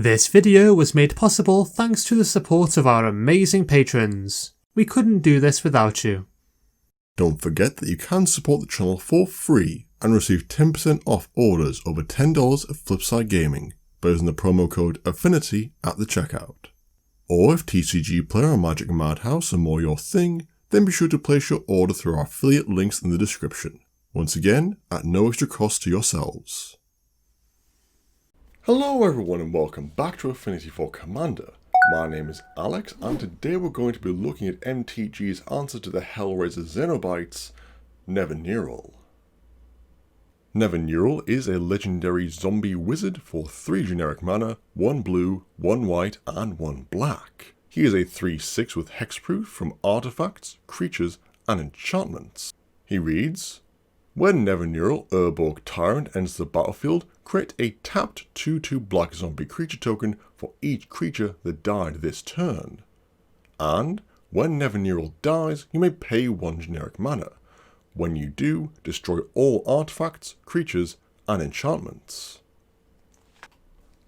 This video was made possible thanks to the support of our amazing patrons. We couldn't do this without you. Don't forget that you can support the channel for free and receive 10% off orders over $10 at Flipside Gaming by using the promo code Affinity at the checkout. Or if TCG Player or Magic Madhouse are more your thing, then be sure to place your order through our affiliate links in the description. Once again, at no extra cost to yourselves. Hello everyone and welcome back to Affinity for Commander. My name is Alex and today we're going to be looking at MTG's answer to the Hellraiser Xenobites, Nevinyrral. Nevinyrral is a legendary zombie wizard for 3 generic mana, 1 blue, 1 white and 1 black. He is a 3/6 with hexproof from artifacts, creatures and enchantments. He reads, when Nevinyrral Urborg Tyrant enters the battlefield, create a tapped 2/2 black zombie creature token for each creature that died this turn. And when Nevinyrral dies, you may pay 1 generic mana. When you do, destroy all artifacts, creatures, and enchantments.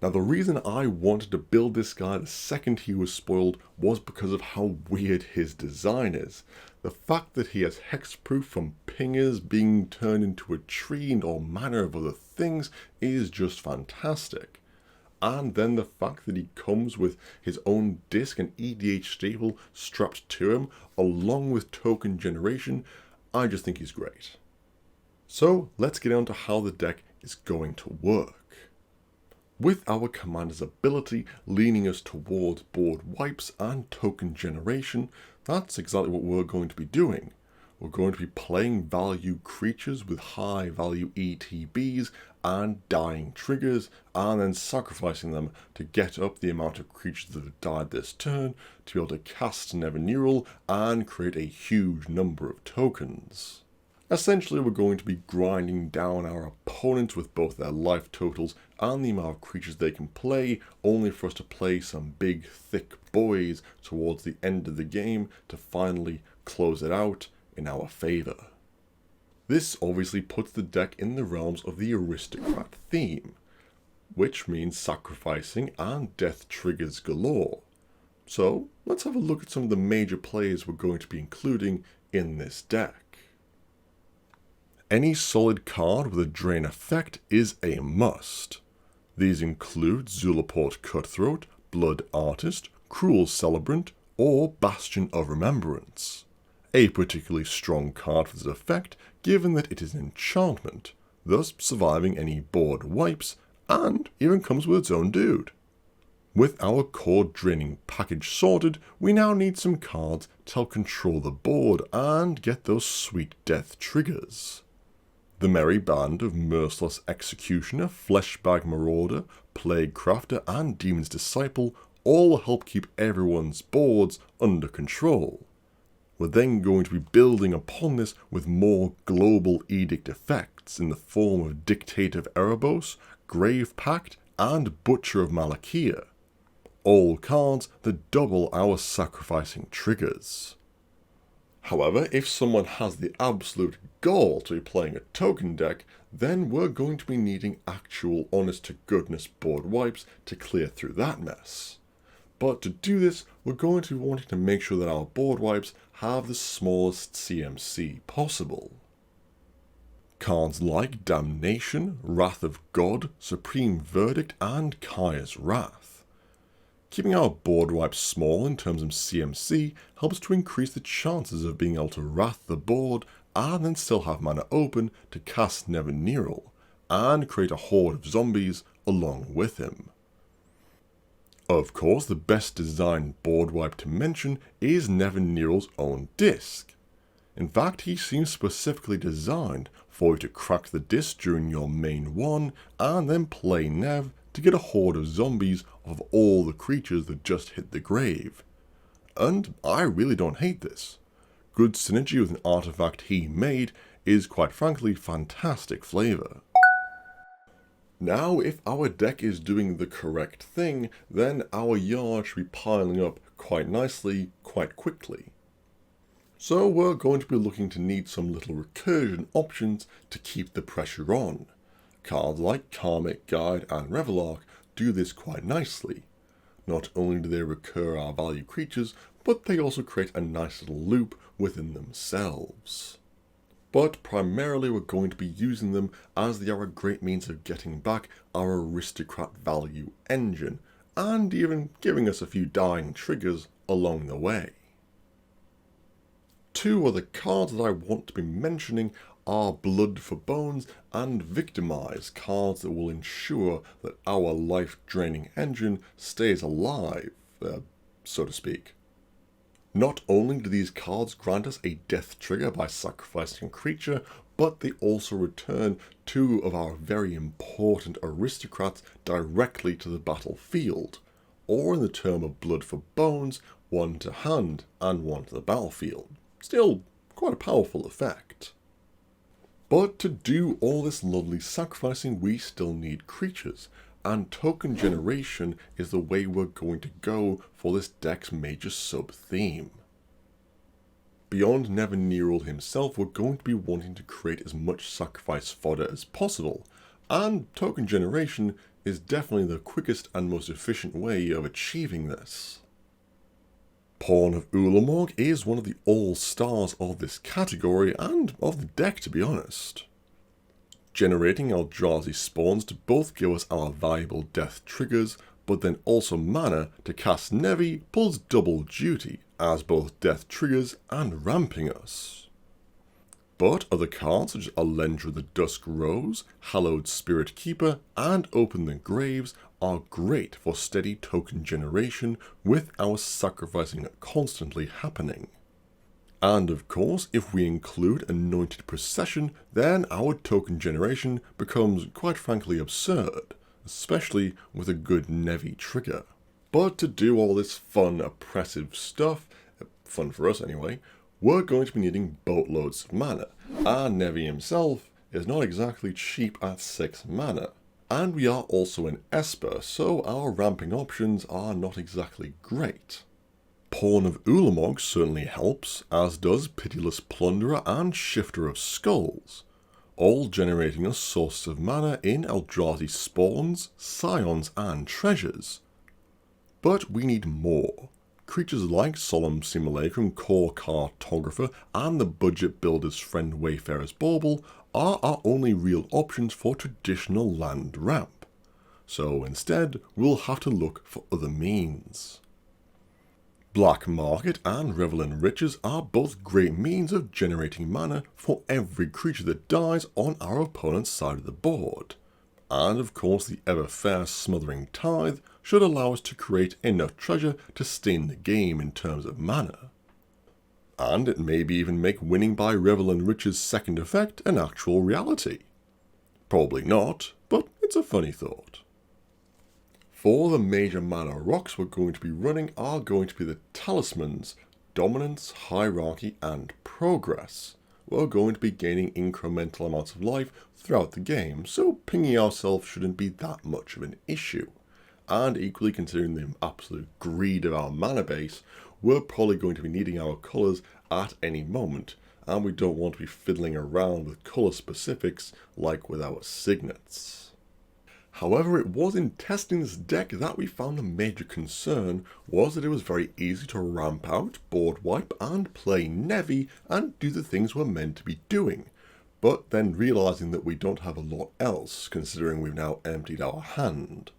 Now the reason I wanted to build this guy the second he was spoiled was because of how weird his design is. The fact that he has hexproof from pingers being turned into a tree and all manner of other things is just fantastic. And then the fact that he comes with his own disc and EDH staple strapped to him along with token generation, I just think he's great. So let's get on to how the deck is going to work. With our commander's ability leaning us towards board wipes and token generation, that's exactly what we're going to be doing. We're going to be playing value creatures with high value ETBs and dying triggers, and then sacrificing them to get up the amount of creatures that have died this turn to be able to cast Nevinyrral and create a huge number of tokens. Essentially, we're going to be grinding down our opponents with both their life totals and the amount of creatures they can play, only for us to play some big, thick boys towards the end of the game to finally close it out in our favour. This obviously puts the deck in the realms of the Aristocrat theme, which means sacrificing and death triggers galore. So, let's have a look at some of the major plays we're going to be including in this deck. Any solid card with a drain effect is a must. These include Zulaport Cutthroat, Blood Artist, Cruel Celebrant, or Bastion of Remembrance. A particularly strong card for this effect, given that it is an enchantment, thus surviving any board wipes, and even comes with its own dude. With our core draining package sorted, we now need some cards to help control the board and get those sweet death triggers. The Merry Band of Merciless Executioner, Fleshbag Marauder, Plague Crafter, and Demon's Disciple all help keep everyone's boards under control. We're then going to be building upon this with more global edict effects in the form of Dictate of Erebos, Grave Pact, and Butcher of Malakia. All cards that double our sacrificing triggers. However, if someone has the absolute gall to be playing a token deck, then we're going to be needing actual honest-to-goodness board wipes to clear through that mess. But to do this, we're going to be wanting to make sure that our board wipes have the smallest CMC possible. Cards like Damnation, Wrath of God, Supreme Verdict, and Kaya's Wrath. Keeping our board wipes small in terms of CMC helps to increase the chances of being able to wrath the board and then still have mana open to cast Nevinyrral and create a horde of zombies along with him. Of course, the best designed board wipe to mention is Nevinyrral's own disc. In fact, he seems specifically designed for you to crack the disc during your main one and then play Nev to get a horde of zombies of all the creatures that just hit the grave. And I really don't hate this. Good synergy with an artifact he made is quite frankly fantastic flavour. Now if our deck is doing the correct thing, then our yard should be piling up quite nicely, quite quickly. So we're going to be looking to need some little recursion options to keep the pressure on. Cards like Karmic Guide and Revelark do this quite nicely. Not only do they recur our value creatures, but they also create a nice little loop within themselves. But primarily we're going to be using them as they are a great means of getting back our Aristocrat value engine, and even giving us a few dying triggers along the way. Two other cards that I want to be mentioning are Blood for Bones and Victimize, cards that will ensure that our life-draining engine stays alive, so to speak. Not only do these cards grant us a death trigger by sacrificing a creature, but they also return two of our very important aristocrats directly to the battlefield, or in the term of Blood for Bones, one to hand and one to the battlefield. Still, quite a powerful effect. But to do all this lovely sacrificing, we still need creatures, and token generation is the way we're going to go for this deck's major sub-theme. Beyond Nevinyrral himself, we're going to be wanting to create as much sacrifice fodder as possible, and token generation is definitely the quickest and most efficient way of achieving this. Pawn of Urborg is one of the all-stars of this category, and of the deck to be honest. Generating Eldrazi spawns to both give us our valuable death triggers, but then also mana to cast Nevi pulls double duty, as both death triggers and ramping us. But other cards such as Alendra the Dusk Rose, Hallowed Spirit Keeper, and Open the Graves are great for steady token generation with our sacrificing constantly happening. And of course, if we include Anointed Procession, then our token generation becomes quite frankly absurd, especially with a good Nevi trigger. But to do all this fun, oppressive stuff, fun for us anyway, we're going to be needing boatloads of mana, and Nevi himself is not exactly cheap at 6 mana. And we are also in Esper, so our ramping options are not exactly great. Pawn of Urborg certainly helps, as does Pitiless Plunderer and Shifter of Skulls, all generating us sources of mana in Eldrazi spawns, scions and treasures. But we need more. Creatures like Solemn Simulacrum, Core Cartographer, and the budget builder's friend Wayfarer's Bauble are our only real options for traditional land ramp. So instead, we'll have to look for other means. Black Market and Revel in Riches are both great means of generating mana for every creature that dies on our opponent's side of the board. And of course the ever-fair Smothering Tithe should allow us to create enough treasure to stay in the game in terms of mana. And it may even make winning by Revel in Riches' second effect an actual reality. Probably not, but it's a funny thought. For the major mana rocks we're going to be running are going to be the Talismans, Dominance, Hierarchy and Progress. We're going to be gaining incremental amounts of life throughout the game, so pinging ourselves shouldn't be that much of an issue. And equally, considering the absolute greed of our mana base, we're probably going to be needing our colours at any moment, and we don't want to be fiddling around with colour specifics like with our signets. However, it was in testing this deck that we found the major concern was that it was very easy to ramp out, board wipe and play Nevi and do the things we're meant to be doing, but then realising that we don't have a lot else considering we've now emptied our hand.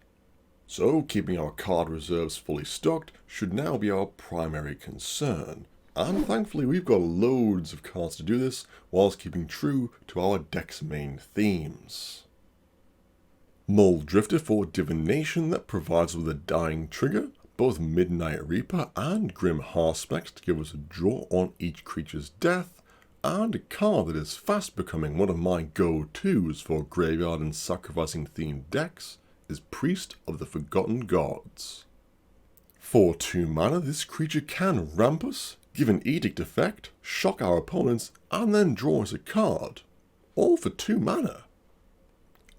So keeping our card reserves fully stocked should now be our primary concern, and thankfully we've got loads of cards to do this whilst keeping true to our deck's main themes. Mull Drifter for Divination that provides us with a dying trigger, both Midnight Reaper and Grim Harspect to give us a draw on each creature's death, and a card that is fast becoming one of my go-tos for graveyard and sacrificing themed decks is Priest of the Forgotten Gods. For 2 mana, this creature can ramp us, give an edict effect, shock our opponents, and then draw us a card. All for 2 mana.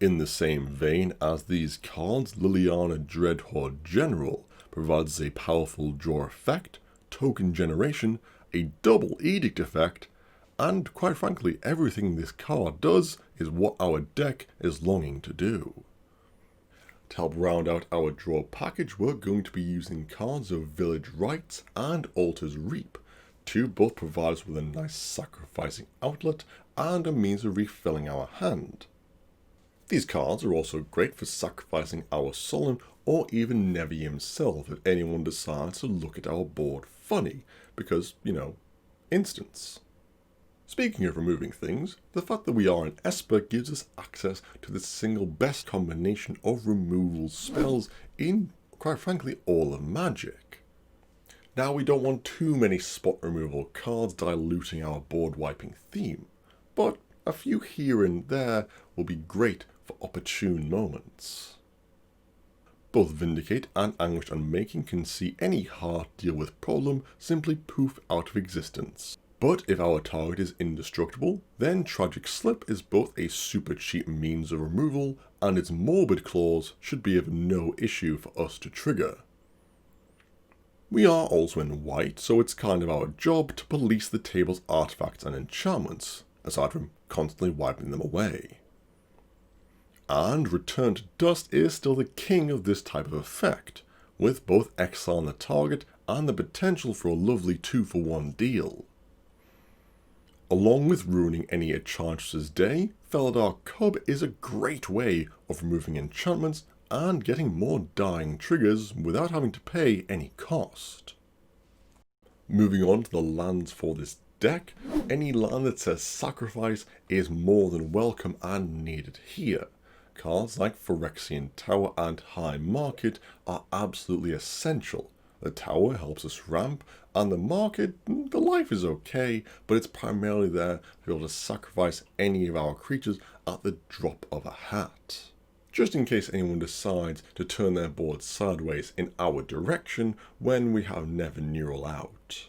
In the same vein as these cards, Liliana Dreadhorde General provides a powerful draw effect, token generation, a double edict effect, and quite frankly everything this card does is what our deck is longing to do. To help round out our draw package, we're going to be using cards of Village Rites and Altar's Reap to both provide us with a nice sacrificing outlet and a means of refilling our hand. These cards are also great for sacrificing our Solemn or even Nevi himself if anyone decides to look at our board funny, because, instants. Speaking of removing things, the fact that we are an Esper gives us access to the single best combination of removal spells in, quite frankly, all of Magic. Now, we don't want too many spot removal cards diluting our board wiping theme, but a few here and there will be great for opportune moments. Both Vindicate and Anguished Unmaking can see any hard deal with problem simply poof out of existence. But if our target is indestructible, then Tragic Slip is both a super cheap means of removal, and its Morbid Clause should be of no issue for us to trigger. We are also in white, so it's kind of our job to police the table's artifacts and enchantments, aside from constantly wiping them away. And Return to Dust is still the king of this type of effect, with both exile on the target and the potential for a lovely 2-for-1 deal. Along with ruining any Enchantress's day, Felidar Cub is a great way of removing enchantments and getting more dying triggers without having to pay any cost. Moving on to the lands for this deck, any land that says sacrifice is more than welcome and needed here. Cards like Phyrexian Tower and High Market are absolutely essential. The tower helps us ramp, and the market, the life is okay, but it's primarily there to be able to sacrifice any of our creatures at the drop of a hat. Just in case anyone decides to turn their board sideways in our direction when we have Nevinyrral out.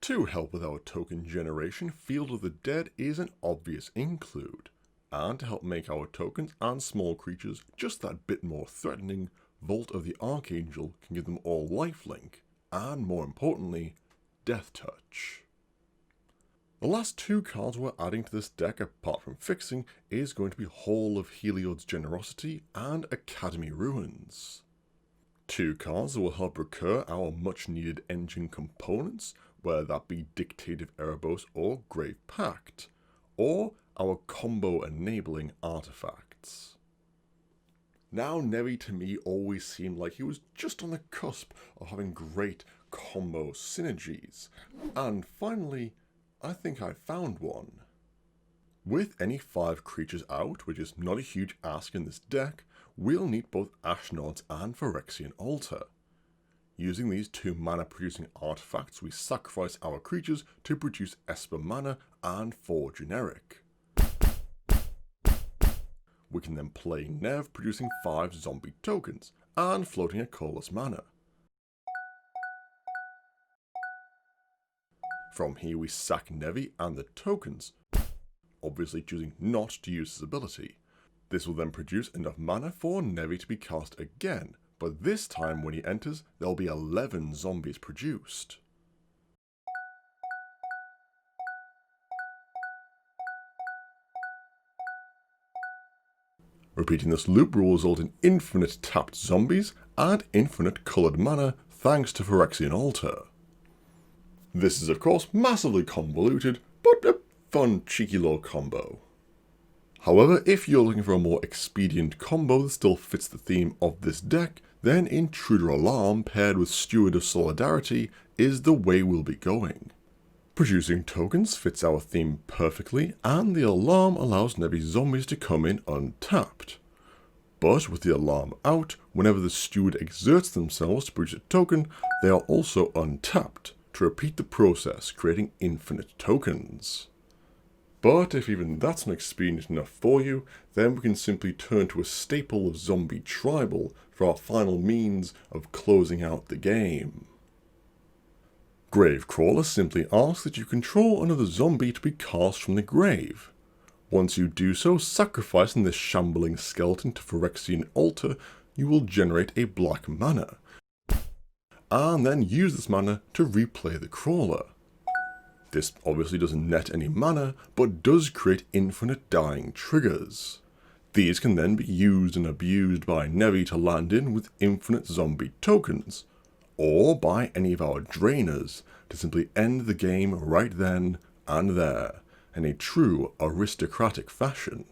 To help with our token generation, Field of the Dead is an obvious include, and to help make our tokens and small creatures just that bit more threatening, Vault of the Archangel can give them all lifelink, and more importantly, Death Touch. The last two cards we're adding to this deck, apart from fixing, is going to be Hall of Heliod's Generosity and Academy Ruins. Two cards that will help recur our much needed engine components, whether that be Dictative Erebos or Grave Pact, or our combo enabling artifacts. Now, Nevi to me always seemed like he was just on the cusp of having great combo synergies, and finally, I think I found one. With any 5 creatures out, which is not a huge ask in this deck, we'll need both Ashnods and Phyrexian Altar. Using these 2 mana producing artifacts, we sacrifice our creatures to produce Esper mana and 4 generic. We can then play Nev, producing 5 zombie tokens, and floating a colorless mana. From here we sack Nevi and the tokens, obviously choosing not to use his ability. This will then produce enough mana for Nevi to be cast again, but this time when he enters, there will be 11 zombies produced. Repeating this loop will result in infinite tapped zombies and infinite coloured mana thanks to Phyrexian Altar. This is of course massively convoluted, but a fun cheeky little combo. However, if you're looking for a more expedient combo that still fits the theme of this deck, then Intruder Alarm paired with Steward of Solidarity is the way we'll be going. Producing tokens fits our theme perfectly, and the alarm allows Nevi zombies to come in untapped. But with the alarm out, whenever the steward exerts themselves to produce a token, they are also untapped, to repeat the process, creating infinite tokens. But if even that's not expedient enough for you, then we can simply turn to a staple of Zombie Tribal for our final means of closing out the game. Gravecrawler simply asks that you control another zombie to be cast from the grave. Once you do so, sacrificing this shambling skeleton to Phyrexian Altar, you will generate a black mana, and then use this mana to replay the crawler. This obviously doesn't net any mana, but does create infinite dying triggers. These can then be used and abused by Nevi to land in with infinite zombie tokens, or by any of our drainers to simply end the game right then and there, in a true aristocratic fashion.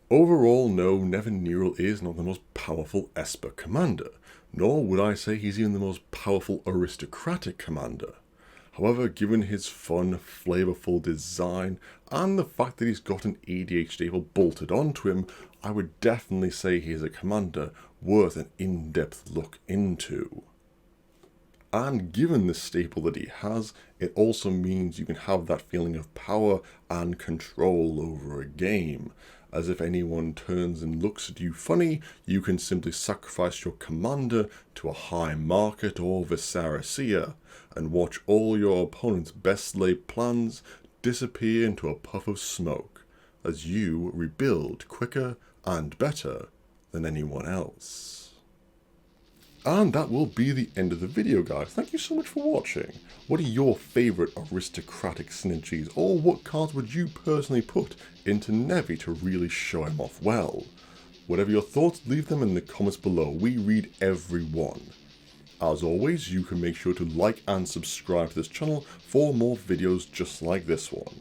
Overall, no, Nevinyrral is not the most powerful Esper commander, nor would I say he's even the most powerful aristocratic commander. However, given his fun, flavourful design, and the fact that he's got an EDH staple bolted onto him, I would definitely say he is a commander worth an in-depth look into. And given the staple that he has, it also means you can have that feeling of power and control over a game. As if anyone turns and looks at you funny, you can simply sacrifice your commander to a high market or Viscera and watch all your opponent's best laid plans disappear into a puff of smoke, as you rebuild quicker and better than anyone else. And that will be the end of the video, guys. Thank you so much for watching. What are your favourite aristocratic synergies, or what cards would you personally put into Nevi to really show him off well? Whatever your thoughts, leave them in the comments below. We read every one. As always, you can make sure to like and subscribe to this channel for more videos just like this one.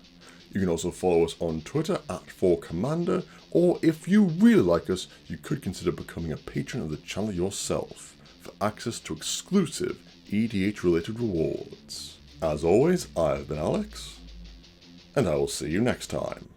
You can also follow us on Twitter @4commander, or if you really like us, you could consider becoming a patron of the channel yourself for access to exclusive EDH related rewards. As always, I have been Alex, and I will see you next time.